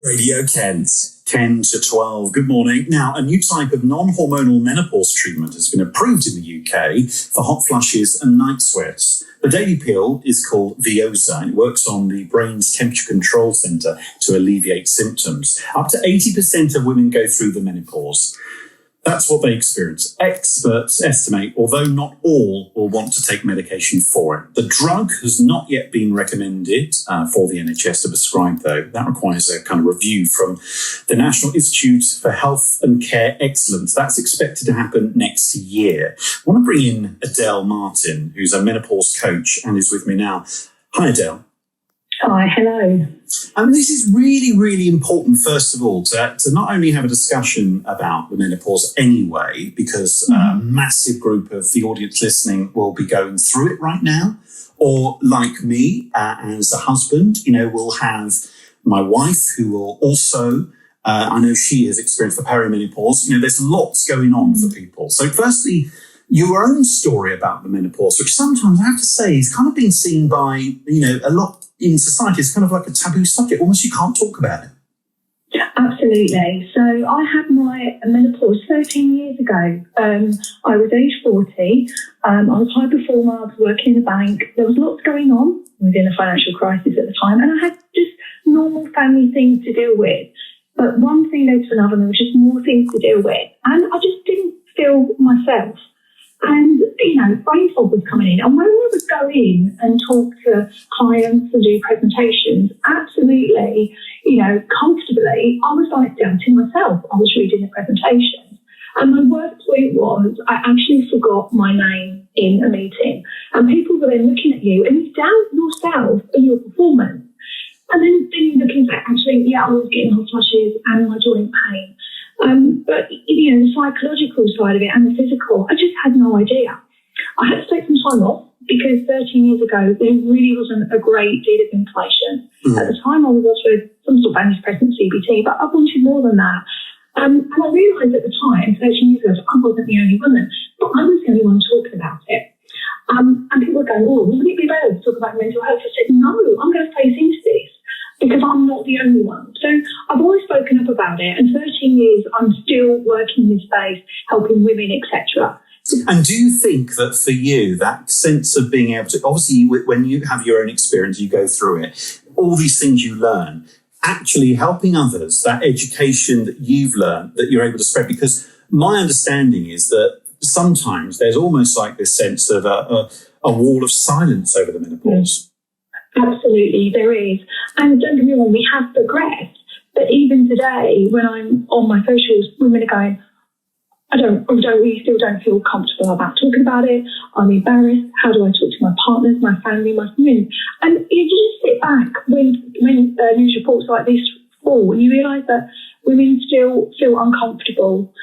Radio Kent, 10 to 12. Good morning. Now, a new type of non-hormonal menopause treatment has been approved in the UK for hot flushes and night sweats. The daily pill is called Veozah and it works on the brain's temperature control centre to alleviate symptoms. Up to 80% of women go through the menopause. That's what they experience. Experts estimate, although not all will want to take medication for it. The drug has not yet been recommended for the NHS to prescribe, though. That requires a kind of review from the National Institute for Health and Care Excellence. That's expected to happen next year. I want to bring in Adele Martin, who's a menopause coach and is with me now. Hi, Adele. Hi, hello. And this is really, really important, first of all, to not only have a discussion about the menopause anyway, because a massive group of the audience listening will be going through it right now, or like me, as a husband, we'll have my wife who will also, I know she has experienced the perimenopause. There's lots going on for people. So firstly, your own story about the menopause, which sometimes I have to say is kind of being seen by, a lot in society. It's kind of like a taboo subject. Almost you can't talk about it. Absolutely. So I had my menopause 13 years ago. I was age 40. I was high performer. I was working in a bank. There was lots going on within a financial crisis at the time. And I had just normal family things to deal with. But one thing led to another, and there was just more things to deal with. And I just didn't feel myself. And, brain fog was coming in. And when we would go in and talk to clients and do presentations, absolutely, comfortably, I was like doubting myself. I was reading the presentations. And my worst point was I actually forgot my name in a meeting. And people were then looking at you and you doubt yourself and your performance. And then you look into it, actually, I was getting hot flushes and my joint pain. But, the psychological side of it and the physical, I just had no idea. I had to take some time off because 13 years ago, there really wasn't a great deal of information. At the time, I was offered some sort of antidepressant CBT, but I wanted more than that. And I realised at the time, 13 years ago, I wasn't the only woman, but I was the only one talking about it. And people were going, wouldn't it be better to talk about mental health? I said, no, I'm going to face into this, because I'm not the only one. So I've always spoken up about it, and 13 years I'm still working in this space, helping women, etc. And do you think that for you, that sense of being able to, obviously when you have your own experience, you go through it, all these things you learn, actually helping others, that education that you've learned, that you're able to spread? Because my understanding is that sometimes there's almost like this sense of a wall of silence over the menopause. Absolutely, there is. And don't get me wrong, we have progressed. But even today, when I'm on my socials, women are going, we still don't feel comfortable about talking about it. I'm embarrassed. How do I talk to my partners, my family, my friends? And you just sit back when news reports like this fall, and you realise that women still feel uncomfortable.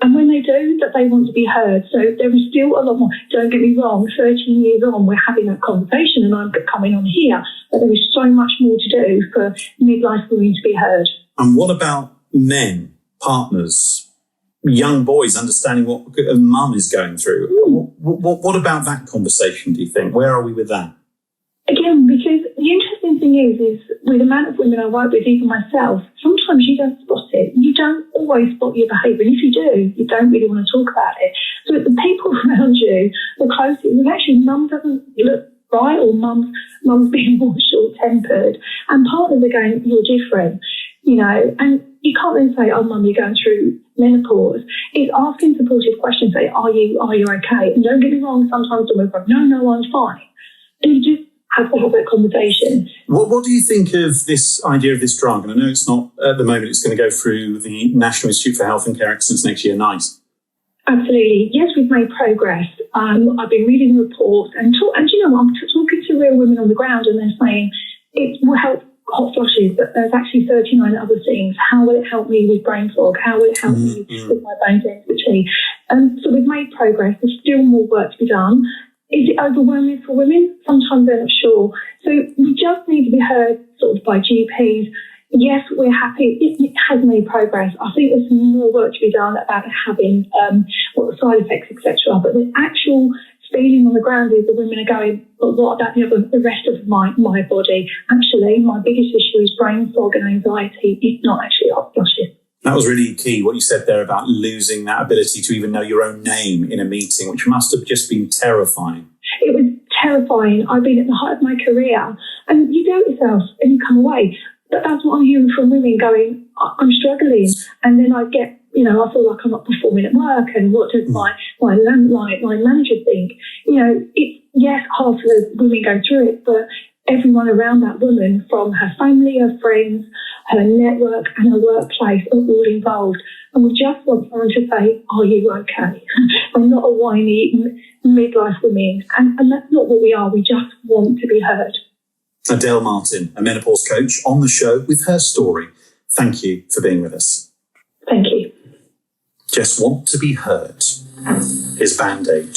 And when they do, that they want to be heard. So there is still a lot more. Don't get me wrong, 13 years on, we're having that conversation and I'm coming on here. But there is so much more to do for midlife women to be heard. And what about men, partners, young boys understanding what a mum is going through? What about that conversation, do you think? Where are we with that? Again, because the interesting thing is with the amount of women I work with, even myself, sometimes you don't spot it. You don't always spot your behaviour. And if you do, you don't really want to talk about it. So the people around you, the closest, actually mum doesn't look right, or mum's being more short-tempered. And partners are going, you're different, and you can't then say, oh, mum, you're going through menopause. It's asking supportive questions, say, are you okay? And don't get me wrong, sometimes the women go, no, I'm fine. And you just have to have that conversation. What do you think of this idea of this drug? And I know it's not, at the moment, it's going to go through the National Institute for Health and Care Excellence next year. Nice. Absolutely. Yes, we've made progress. I've been reading the reports and I'm talking to real women on the ground, and they're saying it will help hot flushes, but there's actually 39 other things. How will it help me with brain fog? How will it help me with my bone density? So we've made progress. There's still more work to be done. Is it overwhelming for women? Sometimes they're not sure. So we just need to be heard sort of by GPs. Yes, we're happy. It has made progress. I think there's more work to be done about having what the side effects, etc. But the actual feeling on the ground is the women are going, but what about the rest of my body? Actually, my biggest issue is brain fog and anxiety. It's not actually hot flushes. That was really key, what you said there about losing that ability to even know your own name in a meeting, which must have just been terrifying. It was terrifying. I've been at the height of my career, and you doubt yourself and you come away. But that's what I'm hearing from women going, I'm struggling. And then I get, I feel like I'm not performing at work, and what does my manager think? It's, yes, half of the women go through it, but everyone around that woman, from her family, her friends, her network and her workplace, are all involved. And we just want someone to say, are you okay? I'm not a whiny midlife woman. And that's not what we are. We just want to be heard. Adele Martin, a menopause coach, on the show with her story. Thank you for being with us. Thank you. Just want to be heard. Here's Band-Aid.